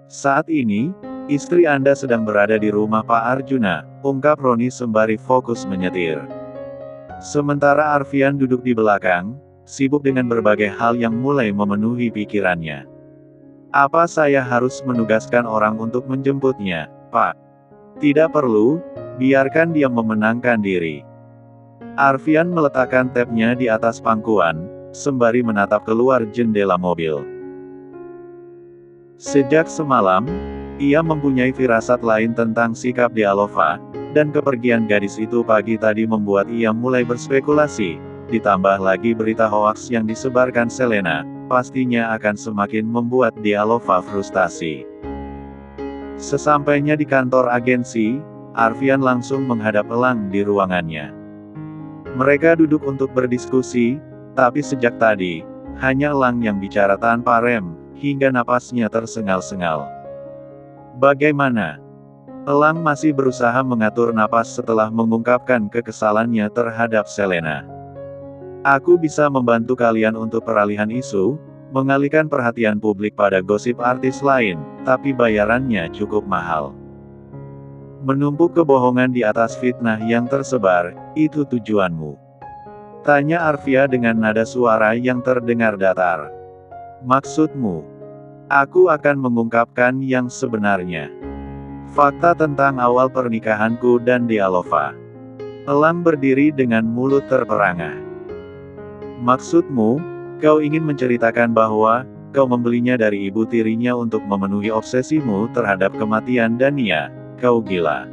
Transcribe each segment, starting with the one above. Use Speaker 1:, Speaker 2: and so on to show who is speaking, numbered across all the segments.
Speaker 1: Saat ini, istri Anda sedang berada di rumah Pak Arjuna, ungkap Roni sembari fokus menyetir. Sementara Arfian duduk di belakang, sibuk dengan berbagai hal yang mulai memenuhi pikirannya. Apa saya harus menugaskan orang untuk menjemputnya, Pak? Tidak perlu, biarkan dia memenangkan diri. Arfian meletakkan tabnya di atas pangkuan, sembari menatap keluar jendela mobil. Sejak semalam, ia mempunyai firasat lain tentang sikap Dialova, dan kepergian gadis itu pagi tadi membuat ia mulai berspekulasi, ditambah lagi berita hoaks yang disebarkan Selena, pastinya akan semakin membuat Dialova frustasi. Sesampainya di kantor agensi, Arfian langsung menghadap Elang di ruangannya. Mereka duduk untuk berdiskusi, tapi sejak tadi, hanya Elang yang bicara tanpa rem, hingga napasnya tersengal-sengal. Bagaimana? Elang masih berusaha mengatur napas setelah mengungkapkan kekesalannya terhadap Selena. Aku bisa membantu kalian untuk peralihan isu, mengalihkan perhatian publik pada gosip artis lain, tapi bayarannya cukup mahal. Menumpuk kebohongan di atas fitnah yang tersebar, itu tujuanmu? Tanya Arfia dengan nada suara yang terdengar datar. Maksudmu? Aku akan mengungkapkan yang sebenarnya. Fakta tentang awal pernikahanku dan Dialova. Elang berdiri dengan mulut terperangah. Maksudmu, kau ingin menceritakan bahwa kau membelinya dari ibu tirinya untuk memenuhi obsesimu terhadap kematian Dania? Kau gila.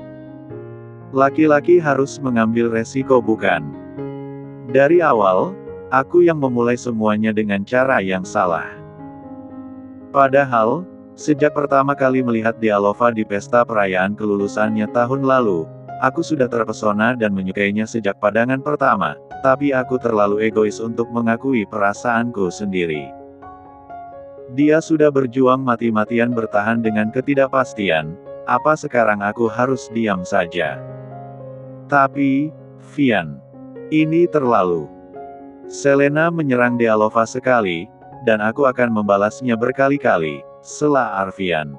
Speaker 1: Laki-laki harus mengambil resiko, bukan? Dari awal, aku yang memulai semuanya dengan cara yang salah. Padahal, sejak pertama kali melihat Dialova di pesta perayaan kelulusannya tahun lalu, aku sudah terpesona dan menyukainya sejak pandangan pertama, tapi aku terlalu egois untuk mengakui perasaanku sendiri. Dia sudah berjuang mati-matian bertahan dengan ketidakpastian. Apa sekarang aku harus diam saja? Tapi, Vian, ini terlalu. Selena menyerang Dialova sekali, dan aku akan membalasnya berkali-kali, sela Arfian.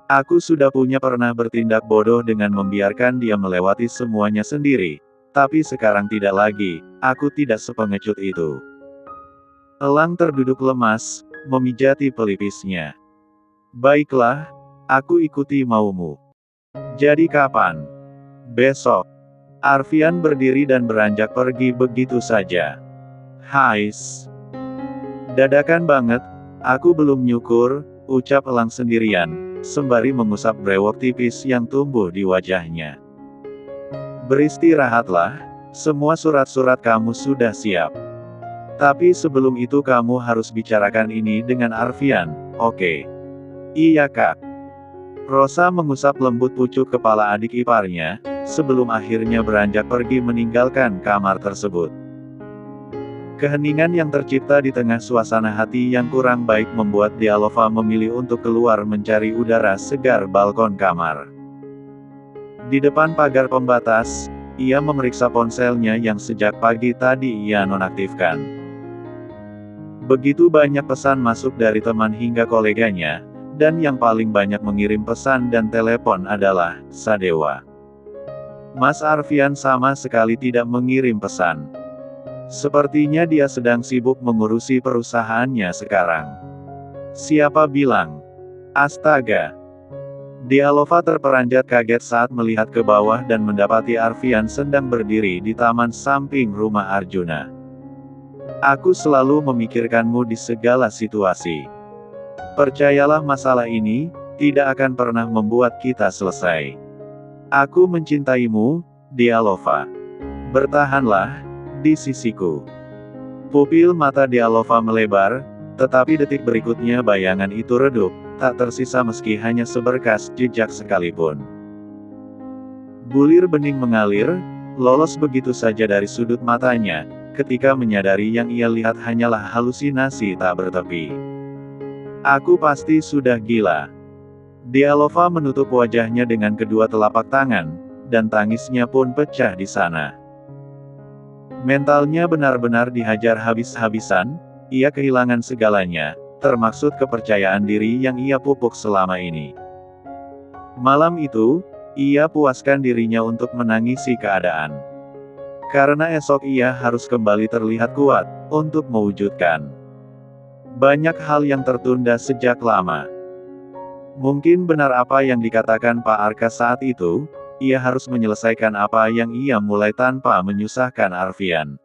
Speaker 1: Aku sudah pernah bertindak bodoh dengan membiarkan dia melewati semuanya sendiri, tapi sekarang tidak lagi, aku tidak sepengecut itu. Elang terduduk lemas, memijati pelipisnya. Baiklah, aku ikuti maumu. Jadi kapan? Besok. Arfian berdiri dan beranjak pergi begitu saja. Hais. Dadakan banget, aku belum nyukur, ucap Elang sendirian, sembari mengusap brewok tipis yang tumbuh di wajahnya. Beristirahatlah, semua surat-surat kamu sudah siap. Tapi sebelum itu kamu harus bicarakan ini dengan Arfian, oke? Iya kak. Rosa mengusap lembut pucuk kepala adik iparnya, sebelum akhirnya beranjak pergi meninggalkan kamar tersebut. Keheningan yang tercipta di tengah suasana hati yang kurang baik membuat Dialova memilih untuk keluar mencari udara segar balkon kamar. Di depan pagar pembatas, ia memeriksa ponselnya yang sejak pagi tadi ia nonaktifkan. Begitu banyak pesan masuk dari teman hingga koleganya, dan yang paling banyak mengirim pesan dan telepon adalah Sadewa. Mas Arfian sama sekali tidak mengirim pesan. Sepertinya dia sedang sibuk mengurusi perusahaannya sekarang. Siapa bilang? Astaga! Dialova terperanjat kaget saat melihat ke bawah dan mendapati Arfian sedang berdiri di taman samping rumah Arjuna. Aku selalu memikirkanmu di segala situasi. Percayalah masalah ini, tidak akan pernah membuat kita selesai. Aku mencintaimu, Dialova. Bertahanlah, di sisiku. Pupil mata Dialova melebar, tetapi detik berikutnya bayangan itu redup, tak tersisa meski hanya seberkas jejak sekalipun. Bulir bening mengalir, lolos begitu saja dari sudut matanya, ketika menyadari yang ia lihat hanyalah halusinasi tak bertepi. Aku pasti sudah gila. Dialova menutup wajahnya dengan kedua telapak tangan, dan tangisnya pun pecah di sana. Mentalnya benar-benar dihajar habis-habisan, ia kehilangan segalanya, termaksud kepercayaan diri yang ia pupuk selama ini. Malam itu, ia puaskan dirinya untuk menangisi keadaan. Karena esok ia harus kembali terlihat kuat, untuk mewujudkan banyak hal yang tertunda sejak lama. Mungkin benar apa yang dikatakan Pak Arka saat itu, ia harus menyelesaikan apa yang ia mulai tanpa menyusahkan Arfian.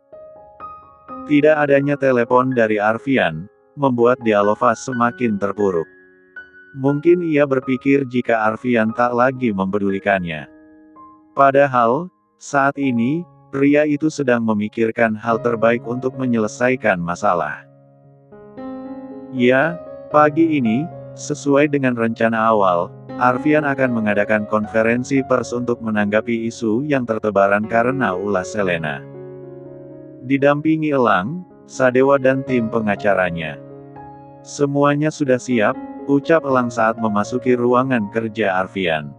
Speaker 1: Tidak adanya telepon dari Arfian, membuat Dialova semakin terpuruk. Mungkin ia berpikir jika Arfian tak lagi mempedulikannya. Padahal, saat ini, pria itu sedang memikirkan hal terbaik untuk menyelesaikan masalah. Ya, pagi ini, sesuai dengan rencana awal, Arfian akan mengadakan konferensi pers untuk menanggapi isu yang tertebaran karena ulah Selena. Didampingi Elang, Sadewa dan tim pengacaranya. Semuanya sudah siap, ucap Elang saat memasuki ruangan kerja Arfian.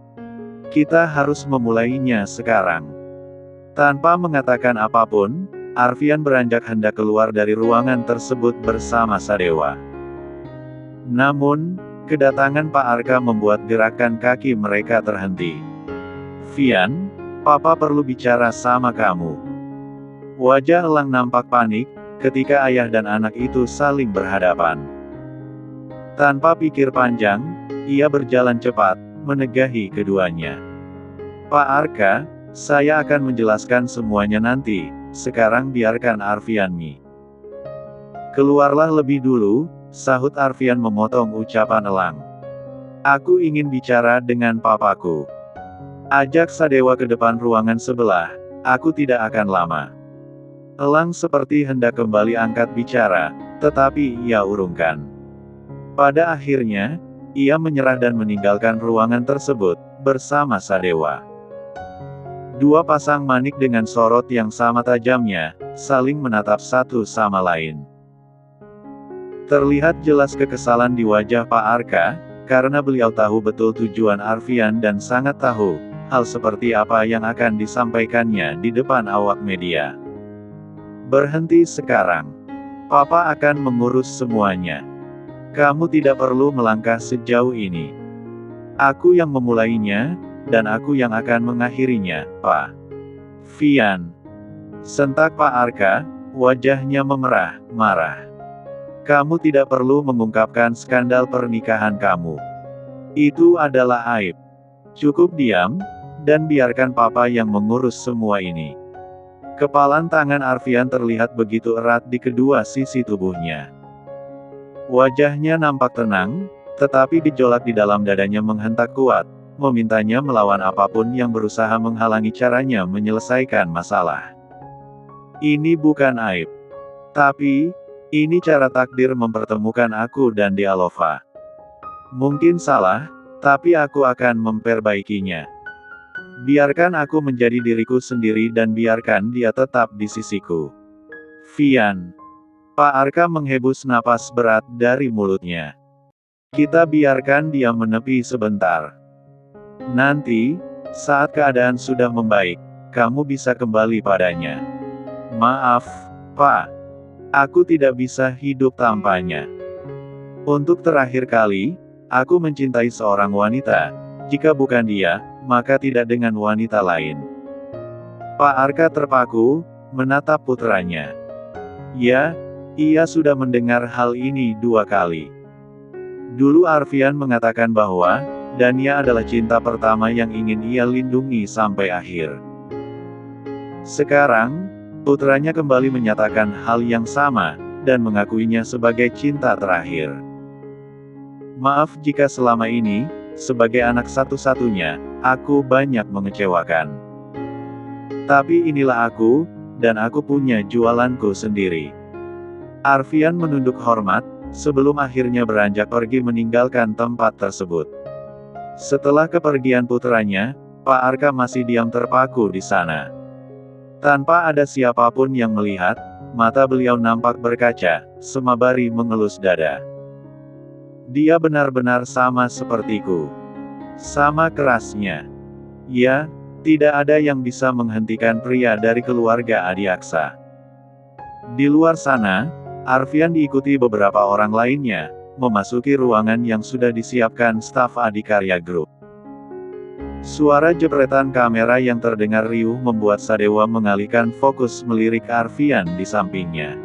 Speaker 1: Kita harus memulainya sekarang. Tanpa mengatakan apapun, Arfian beranjak hendak keluar dari ruangan tersebut bersama Sadewa. Namun, kedatangan Pak Arka membuat gerakan kaki mereka terhenti. "Vian, Papa perlu bicara sama kamu." Wajah Elang nampak panik, ketika ayah dan anak itu saling berhadapan. Tanpa pikir panjang, ia berjalan cepat, menegahi keduanya. "Pak Arka, saya akan menjelaskan semuanya nanti, sekarang biarkan Arfian mi." "Keluarlah lebih dulu," sahut Arfian memotong ucapan Elang. "Aku ingin bicara dengan papaku. Ajak Sadewa ke depan ruangan sebelah, aku tidak akan lama." Elang seperti hendak kembali angkat bicara, tetapi ia urungkan. Pada akhirnya, ia menyerah dan meninggalkan ruangan tersebut, bersama Sadewa. Dua pasang manik dengan sorot yang sama tajamnya, saling menatap satu sama lain. Terlihat jelas kekesalan di wajah Pak Arka, karena beliau tahu betul tujuan Arfian dan sangat tahu, hal seperti apa yang akan disampaikannya di depan awak media. "Berhenti sekarang. Papa akan mengurus semuanya. Kamu tidak perlu melangkah sejauh ini. Aku yang memulainya, dan aku yang akan mengakhirinya, Pak." "Vian," sentak Pak Arka, wajahnya memerah, marah. "Kamu tidak perlu mengungkapkan skandal pernikahan kamu. Itu adalah aib. Cukup diam, dan biarkan Papa yang mengurus semua ini." Kepalan tangan Arfian terlihat begitu erat di kedua sisi tubuhnya. Wajahnya nampak tenang, tetapi gejolak di dalam dadanya menghentak kuat, memintanya melawan apapun yang berusaha menghalangi caranya menyelesaikan masalah. "Ini bukan aib. Tapi, ini cara takdir mempertemukan aku dan Dialova. Mungkin salah, tapi aku akan memperbaikinya. Biarkan aku menjadi diriku sendiri dan biarkan dia tetap di sisiku." "Vian." Pak Arka menghembus napas berat dari mulutnya. "Kita biarkan dia menepi sebentar. Nanti, saat keadaan sudah membaik, kamu bisa kembali padanya." "Maaf, Pak. Aku tidak bisa hidup tanpanya. Untuk terakhir kali, aku mencintai seorang wanita. Jika bukan dia, maka tidak dengan wanita lain." Pak Arka terpaku, menatap putranya. Ya, ia sudah mendengar hal ini 2 kali. Dulu Arfian mengatakan bahwa, Dania adalah cinta pertama yang ingin ia lindungi sampai akhir. Sekarang, putranya kembali menyatakan hal yang sama, dan mengakuinya sebagai cinta terakhir. "Maaf jika selama ini, sebagai anak satu-satunya, aku banyak mengecewakan. Tapi inilah aku, dan aku punya jualanku sendiri." Arfian menunduk hormat, sebelum akhirnya beranjak pergi meninggalkan tempat tersebut. Setelah kepergian putranya, Pak Arka masih diam terpaku di sana. Tanpa ada siapapun yang melihat, mata beliau nampak berkaca, semabari mengelus dada. "Dia benar-benar sama sepertiku. Sama kerasnya. Ya, tidak ada yang bisa menghentikan pria dari keluarga Adiaksa." Di luar sana, Arfian diikuti beberapa orang lainnya, memasuki ruangan yang sudah disiapkan staf Adikarya Group. Suara jepretan kamera yang terdengar riuh membuat Sadewa mengalihkan fokus melirik Arfian di sampingnya.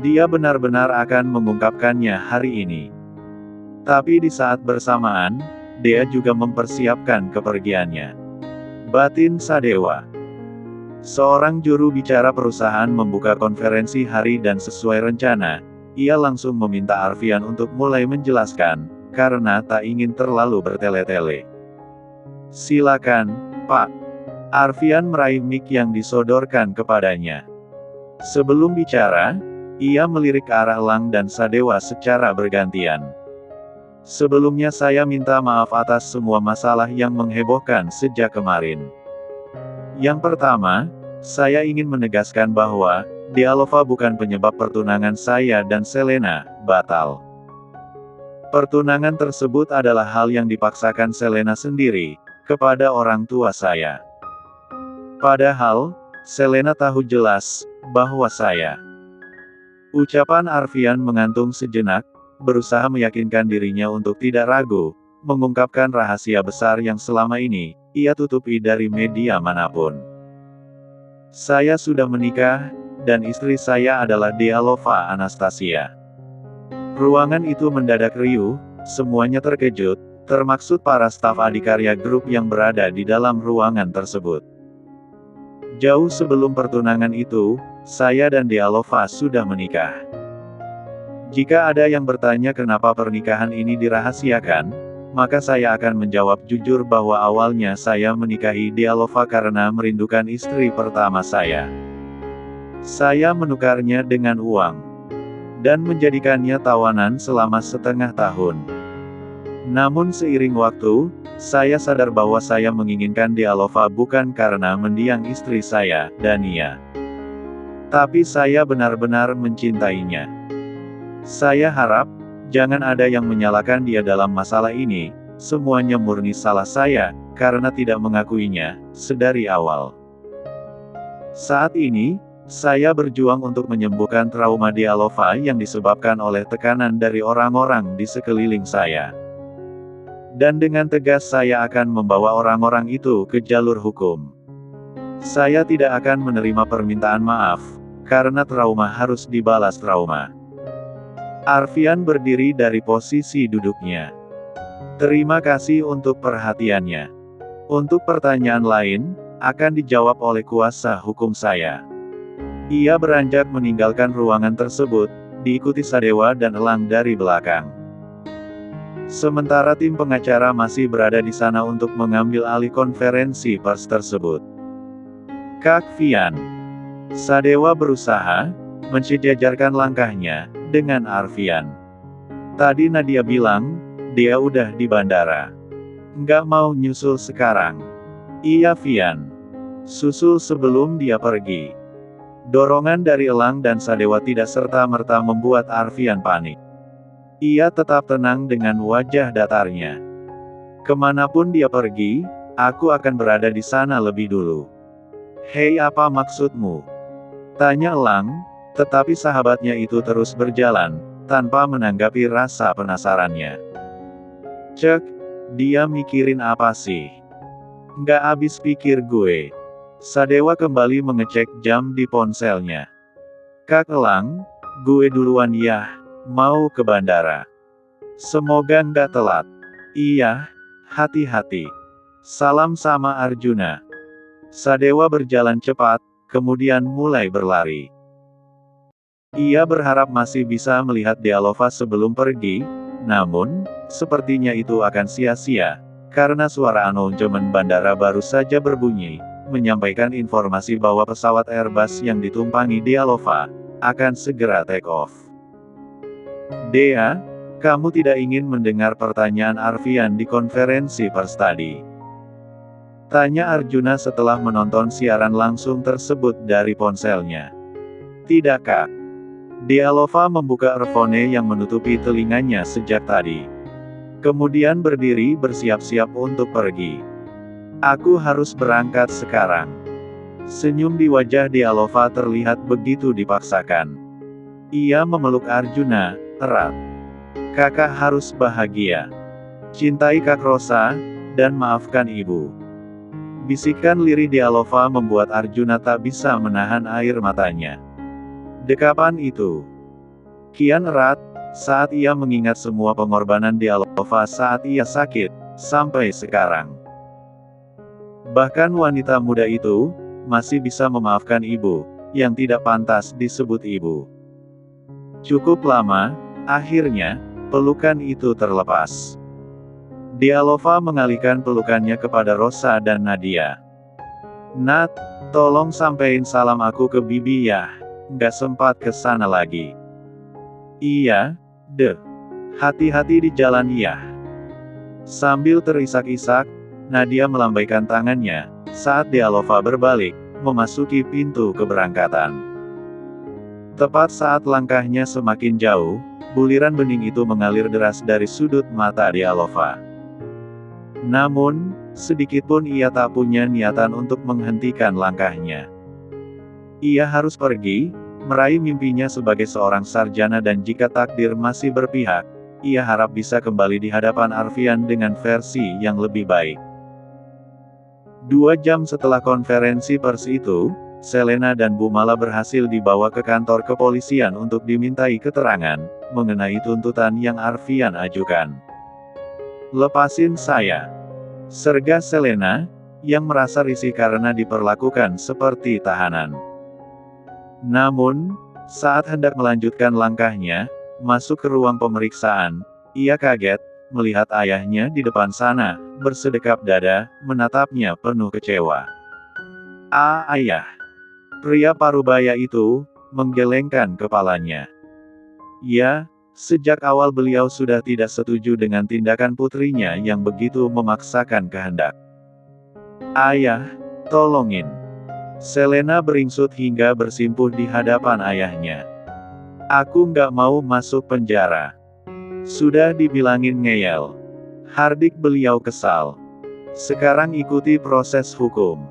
Speaker 1: Dia benar-benar akan mengungkapkannya hari ini. Tapi di saat bersamaan, dia juga mempersiapkan kepergiannya. Batin Sadewa. Seorang juru bicara perusahaan membuka konferensi hari dan sesuai rencana, ia langsung meminta Arfian untuk mulai menjelaskan, karena tak ingin terlalu bertele-tele. Silakan, Pak. Arfian meraih mic yang disodorkan kepadanya. Sebelum bicara, ia melirik ke arah Elang dan Sadewa secara bergantian. Sebelumnya saya minta maaf atas semua masalah yang menghebohkan sejak kemarin. Yang pertama, saya ingin menegaskan bahwa Dialova bukan penyebab pertunangan saya dan Selena batal. Pertunangan tersebut adalah hal yang dipaksakan Selena sendiri kepada orang tua saya. Padahal, Selena tahu jelas bahwa saya. Ucapan Arfian mengantung sejenak, berusaha meyakinkan dirinya untuk tidak ragu, mengungkapkan rahasia besar yang selama ini ia tutupi dari media manapun. Saya sudah menikah, dan istri saya adalah Dialova Anastasia. Ruangan itu mendadak riuh, semuanya terkejut, termaksud para staf Adikarya Group yang berada di dalam ruangan tersebut. Jauh sebelum pertunangan itu, saya dan Dialova sudah menikah. Jika ada yang bertanya kenapa pernikahan ini dirahasiakan, maka saya akan menjawab jujur bahwa awalnya saya menikahi Dialova karena merindukan istri pertama saya. Saya menukarnya dengan uang, dan menjadikannya tawanan selama setengah tahun. Namun seiring waktu, saya sadar bahwa saya menginginkan Dialova bukan karena mendiang istri saya, Dania. Tapi saya benar-benar mencintainya. Saya harap, jangan ada yang menyalahkan dia dalam masalah ini, semuanya murni salah saya, karena tidak mengakuinya, sedari awal. Saat ini, saya berjuang untuk menyembuhkan trauma Dialova yang disebabkan oleh tekanan dari orang-orang di sekeliling saya. Dan dengan tegas saya akan membawa orang-orang itu ke jalur hukum. Saya tidak akan menerima permintaan maaf, karena trauma harus dibalas trauma. Arfian berdiri dari posisi duduknya. Terima kasih untuk perhatiannya. Untuk pertanyaan lain, akan dijawab oleh kuasa hukum saya. Ia beranjak meninggalkan ruangan tersebut, diikuti Sadewa dan Elang dari belakang. Sementara tim pengacara masih berada di sana untuk mengambil alih konferensi pers tersebut. Kak Fian. Sadewa berusaha mensejajarkan langkahnya dengan Arfian. Tadi Nadia bilang, dia udah di bandara. Nggak mau nyusul sekarang. Iya Fian. Susul sebelum dia pergi. Dorongan dari Elang dan Sadewa tidak serta-merta membuat Arfian panik. Ia tetap tenang dengan wajah datarnya. Kemanapun dia pergi, aku akan berada di sana lebih dulu. Hei, apa maksudmu? Tanya Elang, tetapi sahabatnya itu terus berjalan, tanpa menanggapi rasa penasarannya. Cek, dia mikirin apa sih? Nggak habis pikir gue. Sadewa kembali mengecek jam di ponselnya. Kak Elang, gue duluan ya. Mau ke bandara. Semoga nggak telat. Iya, hati-hati. Salam sama Arjuna. Sadewa berjalan cepat, kemudian mulai berlari. Ia berharap masih bisa melihat Dialova sebelum pergi, namun, sepertinya itu akan sia-sia, karena suara anounsement bandara baru saja berbunyi, menyampaikan informasi bahwa pesawat Airbus yang ditumpangi Dialova akan segera take off. Dea, kamu tidak ingin mendengar pertanyaan Arfian di konferensi pers tadi? Tanya Arjuna setelah menonton siaran langsung tersebut dari ponselnya. Tidak Kak. Dialova membuka earphone yang menutupi telinganya sejak tadi. Kemudian berdiri bersiap-siap untuk pergi. Aku harus berangkat sekarang. Senyum di wajah Dialova terlihat begitu dipaksakan. Ia memeluk Arjuna erat. Kakak harus bahagia. Cintai Kak Rosa, dan maafkan ibu. Bisikan lirih Dialova membuat Arjuna tak bisa menahan air matanya. Dekapan itu kian erat, saat ia mengingat semua pengorbanan Dialova saat ia sakit, sampai sekarang. Bahkan wanita muda itu, masih bisa memaafkan ibu, yang tidak pantas disebut ibu. Cukup lama, akhirnya, pelukan itu terlepas. Dialova mengalihkan pelukannya kepada Rosa dan Nadia. Nat, tolong sampein salam aku ke Bibi ya, nggak sempat ke sana lagi. Iya, deh. Hati-hati di jalan ya. Sambil terisak-isak, Nadia melambaikan tangannya, saat Dialova berbalik, memasuki pintu keberangkatan. Tepat saat langkahnya semakin jauh, buliran bening itu mengalir deras dari sudut mata Dialova. Namun, sedikitpun ia tak punya niatan untuk menghentikan langkahnya. Ia harus pergi, meraih mimpinya sebagai seorang sarjana, dan jika takdir masih berpihak, ia harap bisa kembali di hadapan Arfian dengan versi yang lebih baik. 2 jam setelah konferensi pers itu, Selena dan Bu Mala berhasil dibawa ke kantor kepolisian untuk dimintai keterangan mengenai tuntutan yang Arfian ajukan. Lepasin saya, serga Selena, yang merasa risih karena diperlakukan seperti tahanan. Namun, saat hendak melanjutkan langkahnya, masuk ke ruang pemeriksaan, ia kaget melihat ayahnya di depan sana, bersedekap dada, menatapnya penuh kecewa. Ayah! Pria parubaya itu menggelengkan kepalanya. Ya, sejak awal beliau sudah tidak setuju dengan tindakan putrinya yang begitu memaksakan kehendak. Ayah, tolongin. Selena beringsut hingga bersimpuh di hadapan ayahnya. Aku nggak mau masuk penjara. Sudah dibilangin ngeyel. Hardik beliau kesal. Sekarang ikuti proses hukum.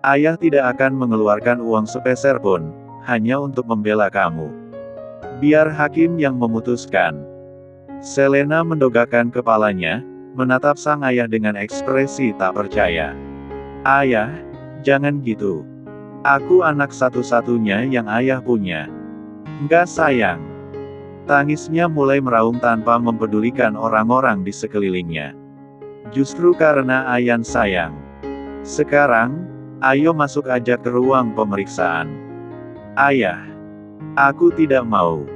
Speaker 1: Ayah tidak akan mengeluarkan uang sepeser pun, hanya untuk membela kamu. Biar hakim yang memutuskan. Selena mendongakkan kepalanya, menatap sang ayah dengan ekspresi tak percaya. Ayah, jangan gitu. Aku anak satu-satunya yang ayah punya. Enggak sayang. Tangisnya mulai meraung tanpa mempedulikan orang-orang di sekelilingnya. Justru karena Ayan sayang. Sekarang, ayo masuk aja ke ruang pemeriksaan. Ayah. Aku tidak mau.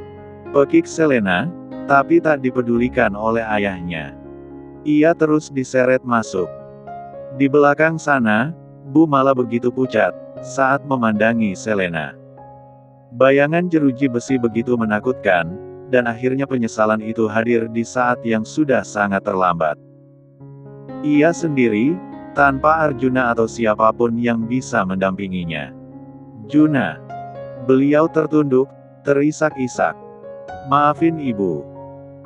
Speaker 1: Pekik Selena, tapi tak dipedulikan oleh ayahnya. Ia terus diseret masuk. Di belakang sana, Bu Mala begitu pucat, saat memandangi Selena. Bayangan jeruji besi begitu menakutkan, dan akhirnya penyesalan itu hadir di saat yang sudah sangat terlambat. Ia sendiri, tanpa Arjuna atau siapapun yang bisa mendampinginya. Juna. Beliau tertunduk, terisak-isak. Maafin ibu.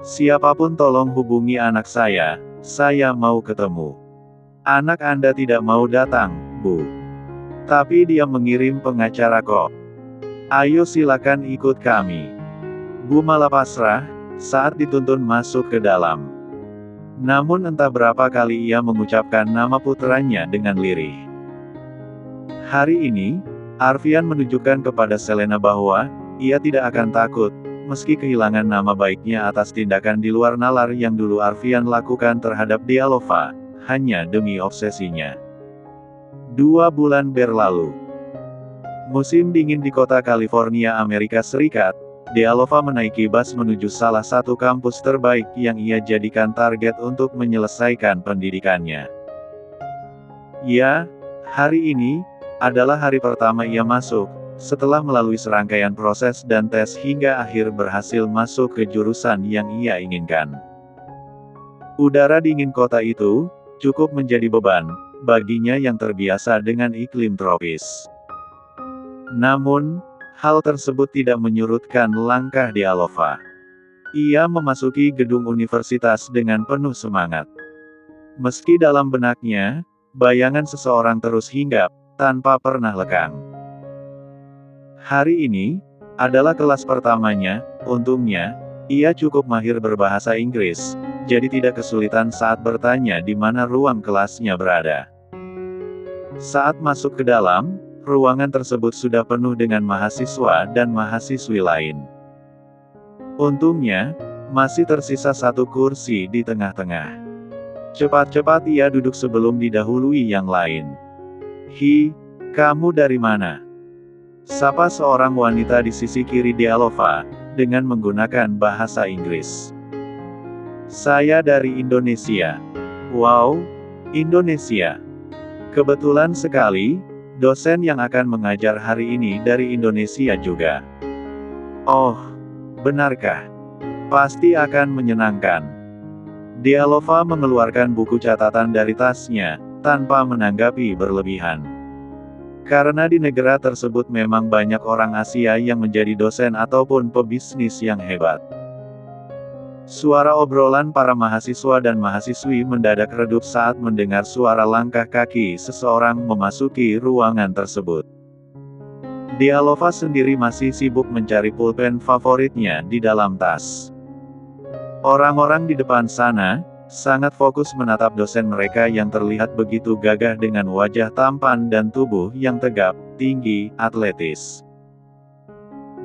Speaker 1: Siapapun tolong hubungi anak saya mau ketemu. Anak Anda tidak mau datang, Bu. Tapi dia mengirim pengacara kok. Ayo silakan ikut kami. Bu Mala pasrah, saat dituntun masuk ke dalam. Namun entah berapa kali ia mengucapkan nama putranya dengan lirih. Hari ini, Arfian menunjukkan kepada Selena bahwa, ia tidak akan takut, meski kehilangan nama baiknya atas tindakan di luar nalar yang dulu Arfian lakukan terhadap Dialova, hanya demi obsesinya. 2 bulan berlalu. Musim dingin di kota California, Amerika Serikat, Dialova menaiki bus menuju salah satu kampus terbaik yang ia jadikan target untuk menyelesaikan pendidikannya. Ya, hari ini adalah hari pertama ia masuk, setelah melalui serangkaian proses dan tes hingga akhir berhasil masuk ke jurusan yang ia inginkan. Udara dingin kota itu cukup menjadi beban baginya yang terbiasa dengan iklim tropis. Namun, hal tersebut tidak menyurutkan langkah Dialova. Ia memasuki gedung universitas dengan penuh semangat. Meski dalam benaknya, bayangan seseorang terus hinggap, tanpa pernah lekang. Hari ini adalah kelas pertamanya, untungnya, Ia cukup mahir berbahasa Inggris, jadi tidak kesulitan saat bertanya di mana ruang kelasnya berada. Saat masuk ke dalam, ruangan tersebut sudah penuh dengan mahasiswa dan mahasiswi lain. Untungnya, masih tersisa satu kursi di tengah-tengah. Cepat-cepat ia duduk sebelum didahului yang lain. "Hi, kamu dari mana?" sapa seorang wanita di sisi kiri Dialova, dengan menggunakan bahasa Inggris. "Saya dari Indonesia." "Wow, Indonesia. Kebetulan sekali, dosen yang akan mengajar hari ini dari Indonesia juga." "Oh, benarkah? Pasti akan menyenangkan." Dialova mengeluarkan buku catatan dari tasnya, tanpa menanggapi berlebihan. Karena di negara tersebut memang banyak orang Asia yang menjadi dosen ataupun pebisnis yang hebat. Suara obrolan para mahasiswa dan mahasiswi mendadak redup saat mendengar suara langkah kaki seseorang memasuki ruangan tersebut. Dialova sendiri masih sibuk mencari pulpen favoritnya di dalam tas. Orang-orang di depan sana sangat fokus menatap dosen mereka yang terlihat begitu gagah dengan wajah tampan dan tubuh yang tegap, tinggi, atletis.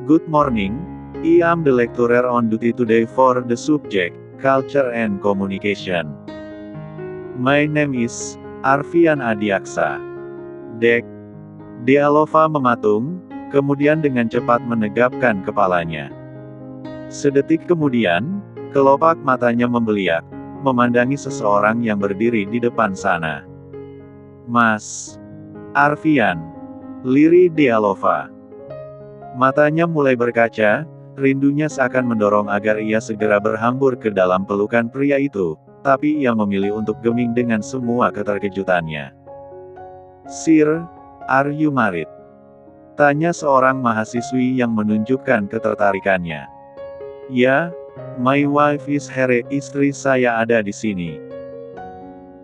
Speaker 1: "Good morning. I am the lecturer on duty today for the subject, Culture and Communication. My name is Arfian Adiaksa." "Dek." Dialova mematung, kemudian dengan cepat menegapkan kepalanya. Sedetik kemudian, kelopak matanya membeliak, memandangi seseorang yang berdiri di depan sana. "Mas Arfian," lirih Dialova. Matanya mulai berkaca, rindunya seakan mendorong agar ia segera berhambur ke dalam pelukan pria itu, tapi ia memilih untuk geming dengan semua keterkejutannya. "Sir, are you married?" tanya seorang mahasiswi yang menunjukkan ketertarikannya. "Ya, my wife is here, istri saya ada di sini."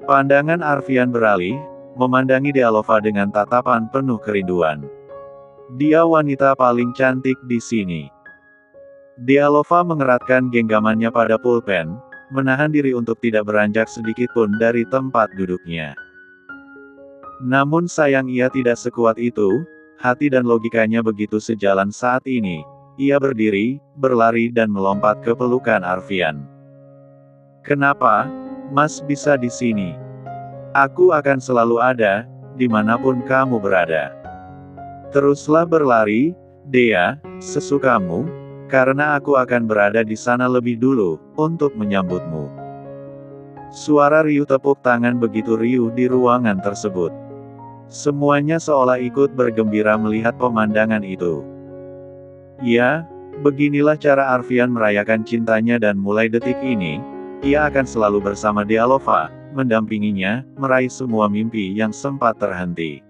Speaker 1: Pandangan Arfian beralih, memandangi Dialova dengan tatapan penuh kerinduan. "Dia wanita paling cantik di sini." Dialova mengeratkan genggamannya pada pulpen, menahan diri untuk tidak beranjak sedikitpun dari tempat duduknya. Namun sayang ia tidak sekuat itu, hati dan logikanya begitu sejalan saat ini. Ia berdiri, berlari dan melompat ke pelukan Arfian. "Kenapa, Mas bisa di sini? Aku akan selalu ada, dimanapun kamu berada. Teruslah berlari, Dea, sesukamu, karena aku akan berada di sana lebih dulu, untuk menyambutmu." Suara riuh tepuk tangan begitu riuh di ruangan tersebut. Semuanya seolah ikut bergembira melihat pemandangan itu. Ya, beginilah cara Arfian merayakan cintanya dan mulai detik ini, ia akan selalu bersama Dialova, mendampinginya, meraih semua mimpi yang sempat terhenti.